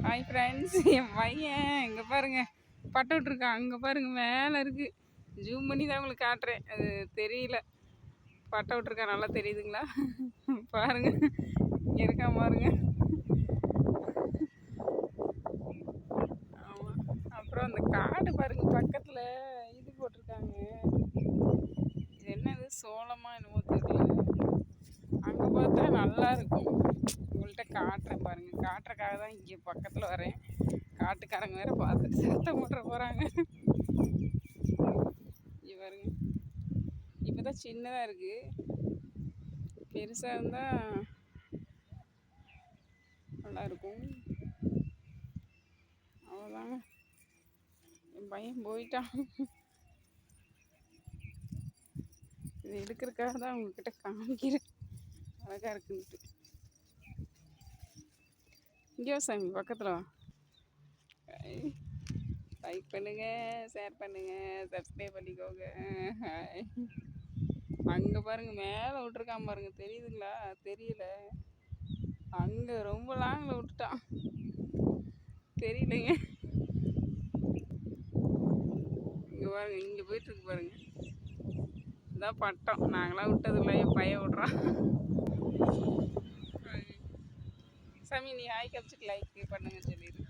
Hi friends, என் பையன் இங்கே பாருங்க பட்ட விட்ருக்கான். அங்கே பாருங்க மேலே இருக்குது. ஜூம் பண்ணி தான் உங்களுக்கு காட்டுறேன், அது தெரியல. பட்ட விட்ருக்கான், நல்லா தெரியுதுங்களா? பாருங்க, இங்கே இருக்கான் பாருங்க. ஆமாம், அப்புறம் அந்த காடு பாருங்க, பக்கத்தில் இது போட்டிருக்காங்க. இது என்னது, சோளமா என்னமோ தெரியல. அங்கே பார்த்தா நல்லா இருக்கும். உங்கள்கிட்ட காட்டுறேன் பாருங்க. காட்டுறக்காக தான் இங்கே பக்கத்தில் வரேன். காட்டுக்காரங்க வேற பார்த்துட்டு சத்தம் போட்டுற போகிறாங்க. இங்கே பாருங்க, இப்போ தான் சின்னதாக இருக்குது. பெருசாக இருந்தால் நல்லாயிருக்கும். அவ்வளோதாங்க, என் பையன் போயிட்டான். இது எடுக்கிறதுக்காக தான் உங்ககிட்ட காமிக்கிறேன், அழகாக இருக்குன்ட்டு. இங்கே சாமி பக்கத்தில் வா. லைக் பண்ணுங்கள், ஷேர் பண்ணுங்கள், சப்ஸ்கிரைப் பண்ணிக்கோங்க. அங்கே பாருங்கள் மேலே விட்ருக்கான் பாருங்க, தெரியுதுங்களா? தெரியல, அங்கே ரொம்ப லாங்கில் விட்டுட்டான், தெரியலைங்க. இங்கே பாருங்க, இங்கே போயிட்டுருக்கு பாருங்க. இதான் பட்டம், நாங்களாம் விட்டதில்லை, என் பையன் விட்றான். சாமி நீ ஹாய் கழிச்சிட்டு லைக் பண்ணுங்க சொல்லிடு.